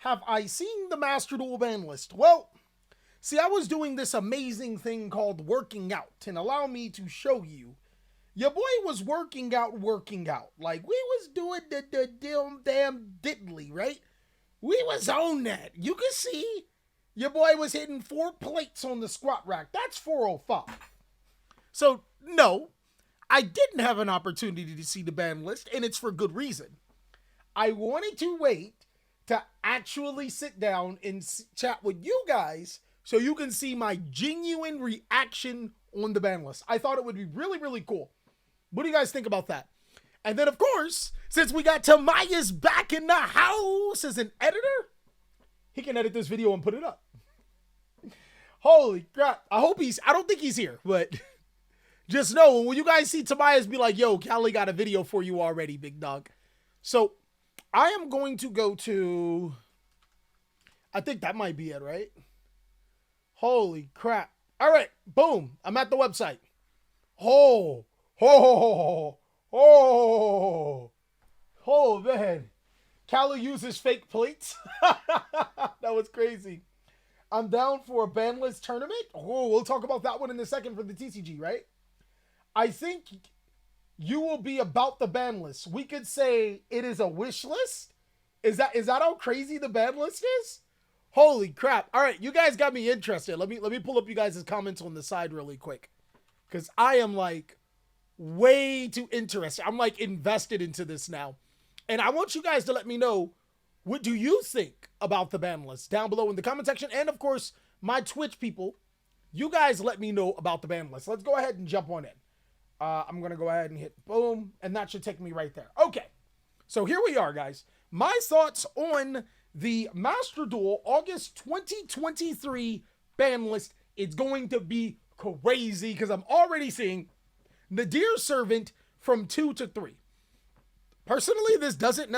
have I seen the Master Duel ban list? Well, see, I was doing this amazing thing called working out, and allow me to show you. Your boy was working out. Like, we was doing the damn diddly, right? We was on that. You can see your boy was hitting 4 plates on the squat rack. That's 405. So, no, I didn't have an opportunity to see the ban list, and it's for good reason. I wanted to wait to actually sit down and chat with you guys so you can see my genuine reaction on the ban list. I thought it would be really, really cool. What do you guys think about that? And then, of course, since we got Tamaya's back in the house as an editor, he can edit this video and put it up. Holy crap. I don't think he's here, but just know when you guys see Tobias, be like, yo, Cali got a video for you already, big dog. So I am going to go to, I think that might be it, right? Holy crap. All right, boom. I'm at the website. Oh, man. Cali uses fake plates. That was crazy. I'm down for a ban list tournament. Oh, we'll talk about that one in a second for the TCG, right? I think you will be about the ban list. We could say it is a wish list. Is that how crazy the ban list is? Holy crap. All right, you guys got me interested. Let me pull up you guys' comments on the side really quick. Because I am like way too interested. I'm like invested into this now. And I want you guys to let me know, what do you think about the ban list down below in the comment section? And of course, my Twitch people, you guys let me know about the ban list. Let's go ahead and jump on in. I'm going to go ahead and hit boom, and that should take me right there. Okay, so here we are, guys. My thoughts on the Master Duel August 2023 ban list. It's going to be crazy because I'm already seeing Nadir Servant from 2 to 3. Personally, this doesn't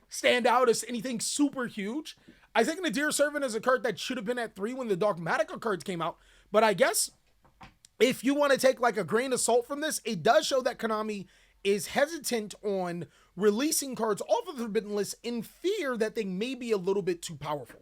stand out as anything super huge. I think Nadir Servant is a card that should have been at 3 when the Dogmatica cards came out. But I guess if you want to take like a grain of salt from this, it does show that Konami is hesitant on releasing cards off of the Forbidden List in fear that they may be a little bit too powerful.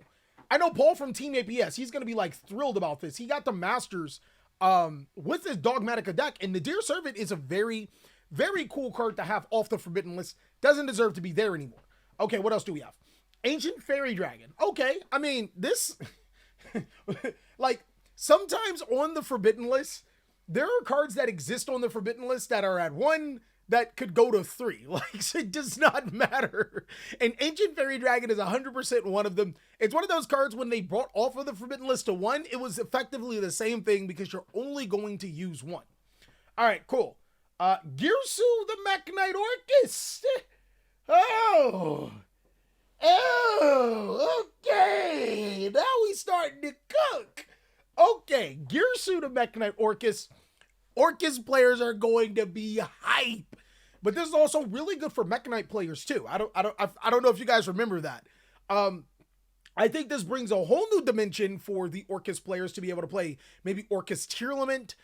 I know Paul from Team APS, he's going to be like thrilled about this. He got the Masters with his Dogmatica deck, and Nadir Servant is a very, very cool card to have off the Forbidden List. Doesn't deserve to be there anymore. Okay, what else do we have? Ancient Fairy Dragon. Okay, I mean, this, like, sometimes on the Forbidden List, there are cards that exist on the Forbidden List that are at 1 that could go to 3. Like, so it does not matter. And Ancient Fairy Dragon is 100% one of them. It's one of those cards when they brought off of the Forbidden List to 1, it was effectively the same thing because you're only going to use 1. All right, cool. Girsu the Mekk-Knight Orcust. Oh, okay. Now we starting to cook. Okay, Girsu the Mekk-Knight Orcust. Orcust players are going to be hype. But this is also really good for Mekk-Knight players too. I don't know if you guys remember that. I think this brings a whole new dimension for the Orcust players to be able to play maybe Orcust Tearlament,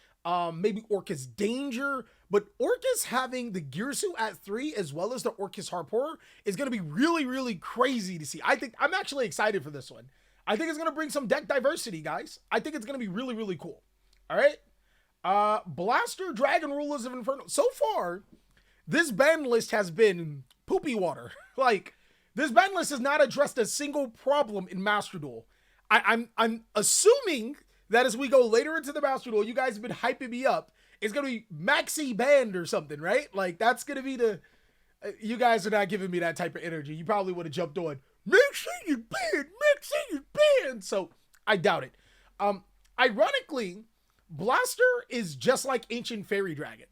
maybe Orcust Danger, but Orcust having the Girsu at 3 as well as the Orcust Harpoorer is going to be really, really crazy to see. I'm actually excited for this one. I think it's going to bring some deck diversity, guys. I think it's going to be really, really cool. All right. Blaster Dragon Rulers of Inferno. So far, this ban list has been poopy water. Like, this ban list has not addressed a single problem in Master Duel. I'm assuming that as we go later into the Master Duel, you guys have been hyping me up. It's going to be maxi banned or something, right? Like, that's going to be the... you guys are not giving me that type of energy. You probably would have jumped on, maxi is banned, maxi is banned. So, I doubt it. Ironically, Blaster is just like Ancient Fairy Dragon.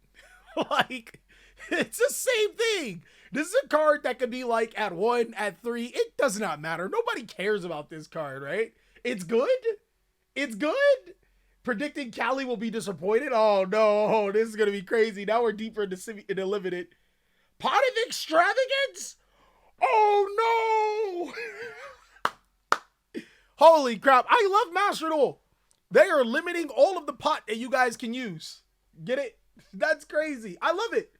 Like, it's the same thing. This is a card that could be like at 1, at 3. It does not matter. Nobody cares about this card, right? It's good. It's good. Predicting Cali will be disappointed. Oh no, this is going to be crazy. Now we're deeper into limited. Pot of Extravagance? Oh no. Holy crap. I love Master Duel. They are limiting all of the pot that you guys can use. Get it? That's crazy. I love it.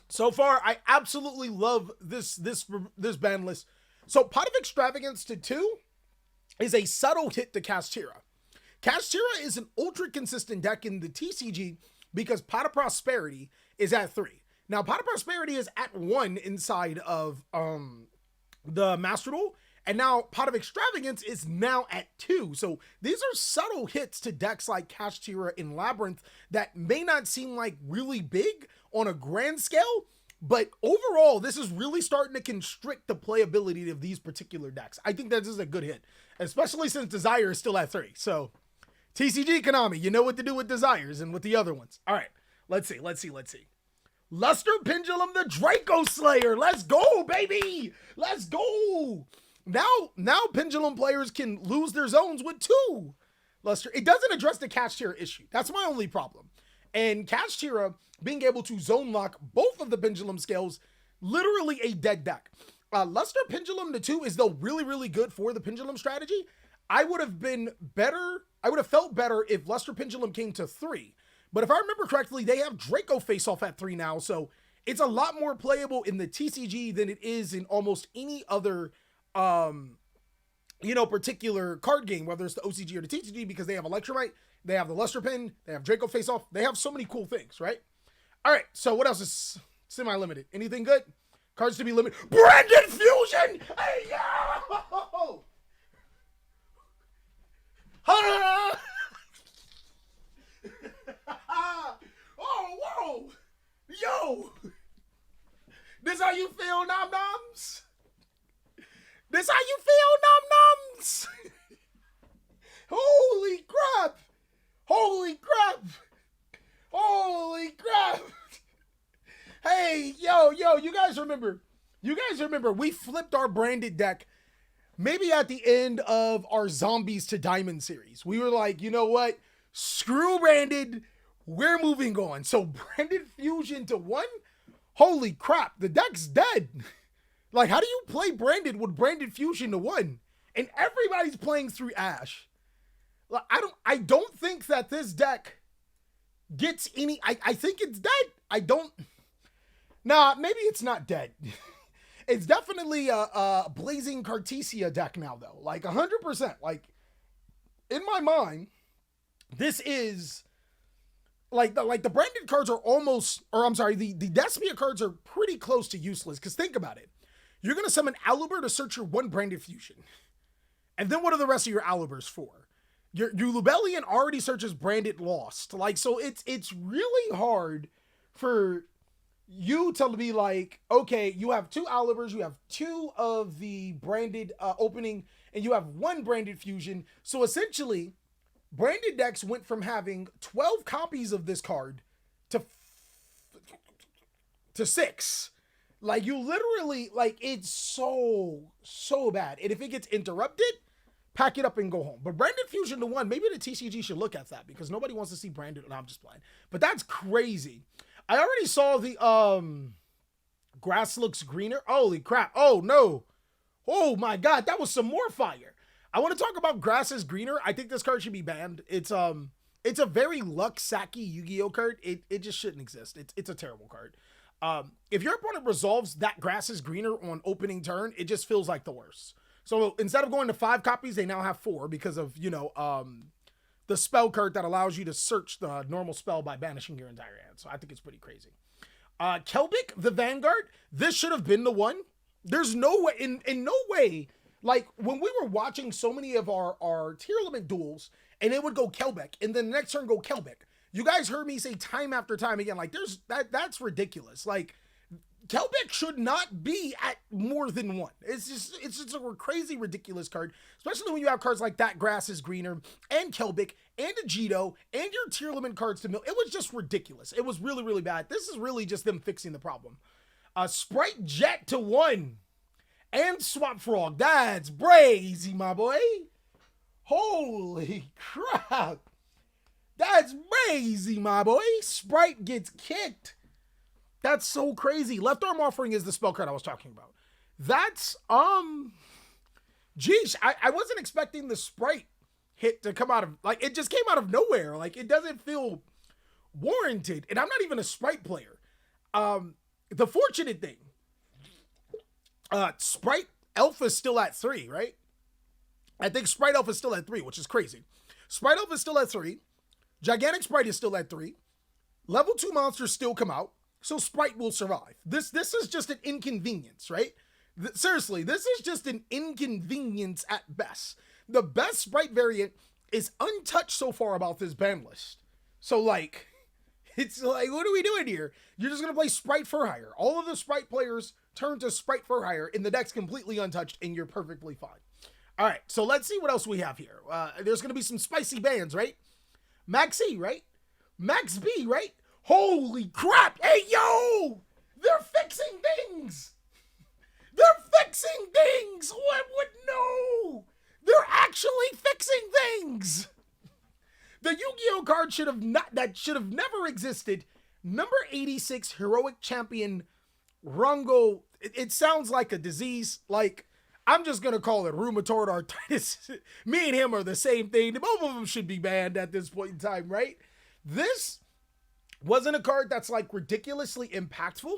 So far, I absolutely love this ban list. So Pot of Extravagance to 2 is a subtle hit to Castira. Castira is an ultra consistent deck in the TCG because Pot of Prosperity is at 3. Now, Pot of Prosperity is at 1 inside of the Master Duel, and now Pot of Extravagance is now at 2. So these are subtle hits to decks like Castira and Labyrinth that may not seem like really big on a grand scale, but overall, this is really starting to constrict the playability of these particular decks. I think this is a good hit, especially since Desire is still at 3. So TCG Konami, you know what to do with Desires and with the other ones. All right, let's see. Luster Pendulum, the Draco Slayer. Let's go, baby. Let's go. Now Pendulum players can lose their zones with 2 Luster. It doesn't address the Castira issue. That's my only problem. And Castira being able to zone lock both of the Pendulum scales, literally a dead deck. Luster Pendulum to 2 is though really, really good for the Pendulum strategy. I would have felt better if Luster Pendulum came to 3. But if I remember correctly, they have Draco face off at 3 now. So it's a lot more playable in the TCG than it is in almost any other, particular card game, whether it's the OCG or the TCG, because they have Electrolyte, they have the Luster Pin, they have Draco face off. They have so many cool things, right? All right. So what else is semi-limited? Anything good? Cards to be limited. Branded Fusion! Hey, yo! Ha! Oh, whoa! Yo! This how you feel, Nom Noms? This how you feel, Nom Noms? Holy crap! Holy crap! Holy crap! Hey, yo, you guys remember we flipped our branded deck maybe at the end of our Zombies to Diamond series. We were like, you know what? Screw branded. We're moving on. So Branded Fusion to 1? Holy crap. The deck's dead. Like, how do you play branded with Branded Fusion to 1? And everybody's playing through Ash. Like, I don't think that this deck gets any. I think it's dead. Nah, maybe it's not dead. It's definitely a Blazing Cartesia deck now, though. Like, 100%. Like, in my mind, this is like the branded cards are almost, or I'm sorry, the Despia cards are pretty close to useless. Because think about it. You're going to summon Aluber to search your 1 Branded Fusion. And then what are the rest of your Alubers for? Your Lubellian already searches Branded Lost. Like, so it's really hard for you to be like, okay, you have 2 Alubers, you have 2 of the branded opening, and you have 1 Branded Fusion. So essentially, branded decks went from having 12 copies of this card to 6. Like, you literally, like, it's so bad. And if it gets interrupted, pack it up and go home. But Branded Fusion to 1, maybe the TCG should look at that because nobody wants to see branded. No, I'm just playing. But that's crazy. I already saw the grass looks greener. Holy crap. Oh no. Oh my god, that was some more fire. I want to talk about grass is greener. I think this card should be banned. It's a very Luck-Saki Yu-Gi-Oh card. It just shouldn't exist. It's a terrible card. If your opponent resolves that grass is greener on opening turn, it just feels like the worst. So instead of going to 5 copies, they now have 4 because of, the spell card that allows you to search the normal spell by banishing your entire hand. So I think it's pretty crazy. Kelbic, the Vanguard, this should have been the one. There's no way, in no way, like when we were watching so many of our tier limit duels and it would go Kelbic and then the next turn go Kelbic. You guys heard me say time after time again, like that's ridiculous. Like Kelbic should not be at more than 1. It's just a crazy, ridiculous card, especially when you have cards like that grass is greener and Kelbic and Agido and your tier limit cards to mill. It was just ridiculous. It was really, really bad. This is really just them fixing the problem. Spright Jet to 1 and Swap Frog. That's brazy, my boy. Holy crap. That's brazy, my boy. Spright gets kicked. That's so crazy. Left Arm Offering is the spell card I was talking about. That's, geez, I wasn't expecting the Spright hit to come out of, like, it just came out of nowhere. Like, it doesn't feel warranted. And I'm not even a Spright player. The fortunate thing, Spright Elf is still at 3, right? I think Spright Elf is still at 3, which is crazy. Spright Elf is still at 3. Gigantic Spright is still at 3. Level 2 monsters still come out, so Spright will survive. This is just an inconvenience, right? Seriously, this is just an inconvenience at best. The best Spright variant is untouched so far about this ban list. So, like, it's like, what are we doing here? You're just going to play Spright for hire. All of the Spright players turn to Spright for hire, and the deck's completely untouched, and you're perfectly fine. All right, so let's see what else we have here. There's going to be some spicy bans, right? Max E, right? Max B, right? Holy crap! Hey, yo! They're fixing things! They're fixing things! What would know? They're actually fixing things! The Yu-Gi-Oh card should have never existed. Number 86 Heroic Champion Rongo. It sounds like a disease. Like, I'm just gonna call it rheumatoid arthritis. Me and him are the same thing. Both of them should be banned at this point in time, right? This wasn't a card that's like ridiculously impactful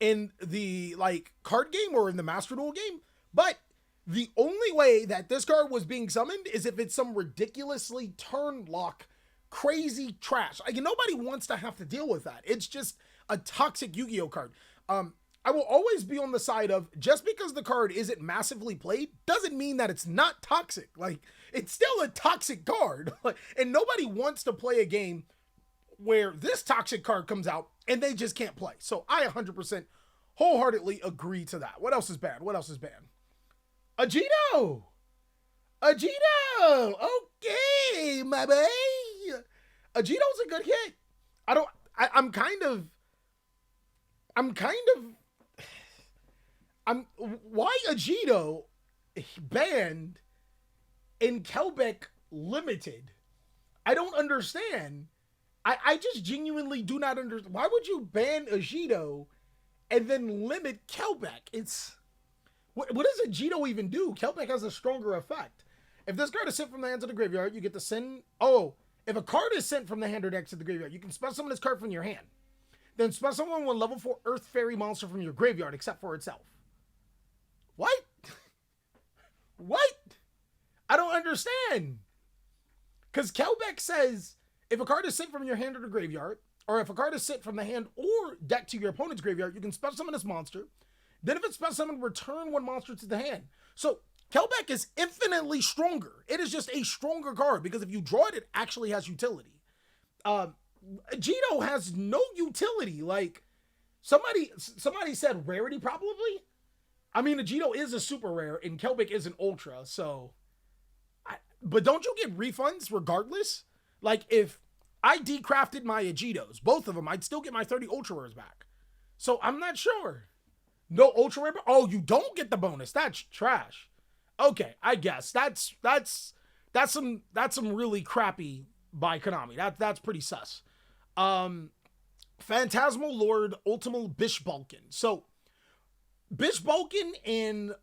in the like card game or in the Master Duel game, but the only way that this card was being summoned is if it's some ridiculously turn lock crazy trash. Like, nobody wants to have to deal with that. It's just a toxic Yu-Gi-Oh card. I will always be on the side of, just because the card isn't massively played doesn't mean that it's not toxic. Like, it's still a toxic card. And nobody wants to play a game where this toxic card comes out and they just can't play. So I 100% wholeheartedly agree to that. What else is banned? What else is banned? Agido! Agido! Okay, my boy. Agido's a good hit. Why Agido banned in Quebec limited? I don't understand. I just genuinely do not understand. Why would you ban Agido and then limit Quebec? What does Agido even do? Quebec has a stronger effect. If this card is sent from the hand to the graveyard, you get to send... Oh, if a card is sent from the hand or deck to the graveyard, you can special summon this card from your hand. Then special summon one level 4 Earth Fairy monster from your graveyard, except for itself. What? What? I don't understand. Because Quebec says, if a card is sent from your hand to the graveyard, or if a card is sent from the hand or deck to your opponent's graveyard, you can special summon this monster. Then if it's special summoned, return one monster to the hand. So Quebec is infinitely stronger. It is just a stronger card, because if you draw it, it actually has utility. Agido has no utility. Like, somebody said rarity, probably. I mean, Agido is a super rare, and Quebec is an ultra, so... But don't you get refunds regardless? Like, if I decrafted my Agidos, both of them, I'd still get my 30 ultra rares back. So I'm not sure. No ultra rare? Oh, you don't get the bonus. That's trash. Okay, I guess. That's some really crappy by Konami. That's pretty sus. Phantasmal Lord Ultimal Bishbalkin. So Bishbalkin and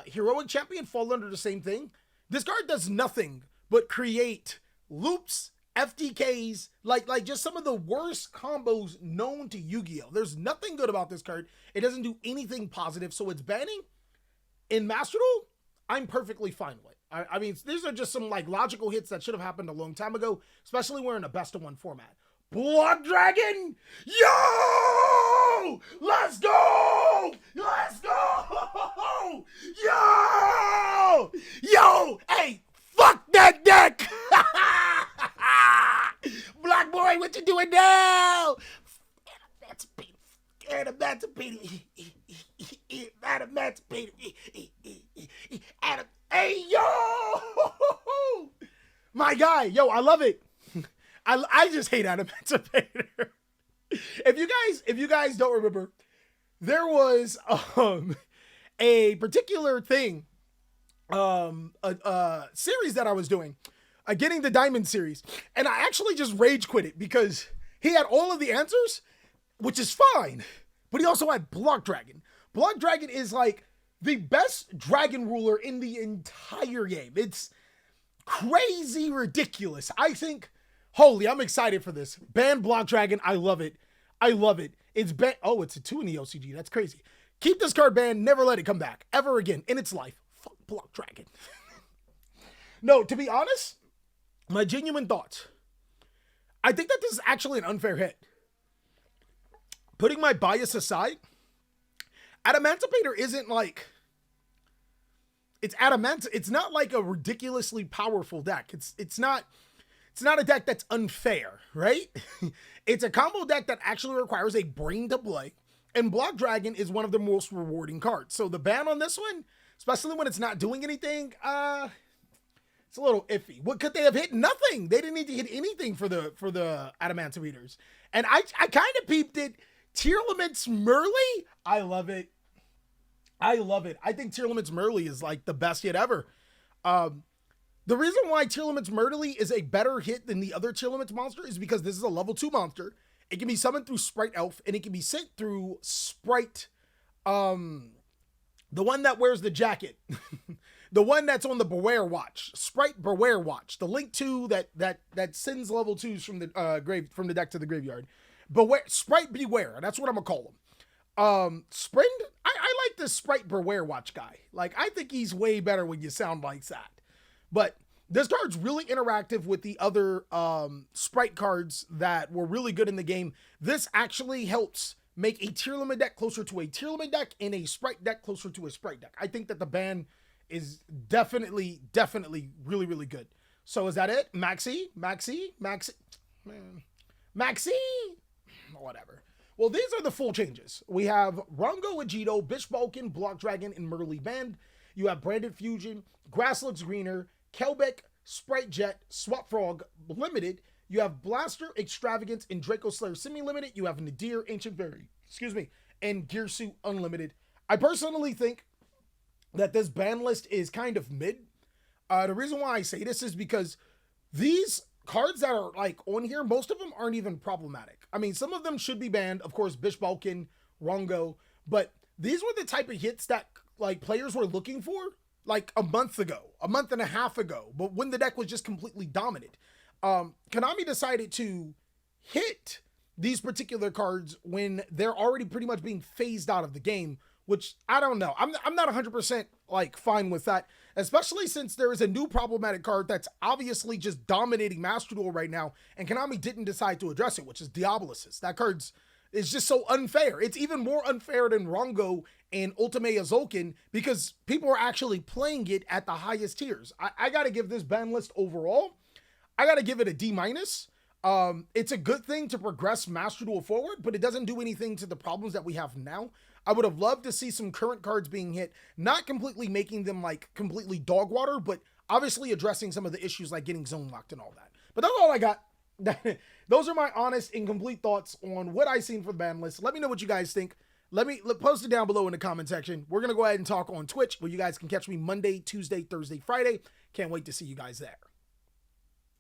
Heroic Champion fall under the same thing. This card does nothing but create loops, FTKs, like just some of the worst combos known to Yu-Gi-Oh! There's nothing good about this card. It doesn't do anything positive, so it's banning. In Master Duel, I'm perfectly fine with. I mean, these are just some like logical hits that should have happened a long time ago, especially we're in a best of one format. Blood Dragon! Yo! Let's go! Let's go! Yo! Yo! Hey, fuck that deck! Black boy, what you doing now? Hey, yo! My guy, yo, I love it. I just hate Emancipator. If you guys don't remember, there was a particular thing, a series that I was doing, getting the Diamond series, and I actually just rage quit it because he had all of the answers, which is fine, but he also had Block Dragon. Block Dragon is like the best dragon ruler in the entire game. It's crazy ridiculous. I think, holy, I'm excited for this. Ban Block Dragon. I love it. I love it. It's banned. Oh, it's a 2 in the OCG. That's crazy. Keep this card banned. Never let it come back ever again in its life. Fuck Block Dragon. No, to be honest, my genuine thoughts. I think that this is actually an unfair hit. Putting my bias aside, Adamantipator isn't like... It's adamant. It's not like a ridiculously powerful deck. It's not a deck that's unfair, right? It's a combo deck that actually requires a brain to play, and Block Dragon is one of the most rewarding cards. So the ban on this one, especially when it's not doing anything, it's a little iffy. What could they have hit? Nothing. They didn't need to hit anything for the Adamantimeters. And I kind of peeped it. Tearlaments Merli, I love it. I love it. I think Tearlaments Merli is like the best hit ever. The reason why Tearlaments Merli is a better hit than the other Tearlaments monster is because this is a level 2 monster. It can be summoned through Spright Elf, and it can be sent through Spright, the one that wears the jacket. The one that's on the Beware Watch. Spright Beware Watch. The Link 2 that sends level 2s from the deck to the graveyard. Spright Beware. That's what I'm gonna call him. Sprind? I like this Spright Beware Watch guy. Like, I think he's way better when you sound like that. But this card's really interactive with the other Spright cards that were really good in the game. This actually helps make a Tearlament deck closer to a Tearlament deck and a Spright deck closer to a Spright deck. I think that the ban is definitely really, really good. So is that it? Maxi? Man. Maxi? Whatever. Well, these are the full changes. We have Rongo, Agido, Bishbalkin, Block Dragon, and Merli banned. You have Branded Fusion, Grass Looks Greener, Kelbeck, Spright Jet, Swap Frog Limited. You have Blaster, Extravagance, and Draco Slayer Semi-Limited. You have Nadir, Ancient Fairy, and Gearsuit Unlimited. I personally think that this ban list is kind of mid. The reason why I say this is because these cards that are like on here, most of them aren't even problematic. I mean, some of them should be banned, of course, Bishbalkin, Rongo, but these were the type of hits that like players were looking for like a month and a half ago, but when the deck was just completely dominant. Konami decided to hit these particular cards when they're already pretty much being phased out of the game, which I don't know. I'm not 100% like fine with that, especially since there is a new problematic card that's obviously just dominating Master Duel right now, and Konami didn't decide to address it, which is Diabolos. That card's is just so unfair. It's even more unfair than Rongo and Ultimate Azoken because people are actually playing it at the highest tiers. I gotta give this ban list overall, I gotta give it a D-. It's a good thing to progress Master Duel forward, but it doesn't do anything to the problems that we have now. I would have loved to see some current cards being hit, not completely making them like completely dog water, but obviously addressing some of the issues like getting zone locked and all that. But that's all I got. Those are my honest and complete thoughts on what I've seen for the ban list. Let me know what you guys think. Post it down below in the comment section. We're going to go ahead and talk on Twitch, where you guys can catch me Monday, Tuesday, Thursday, Friday. Can't wait to see you guys there.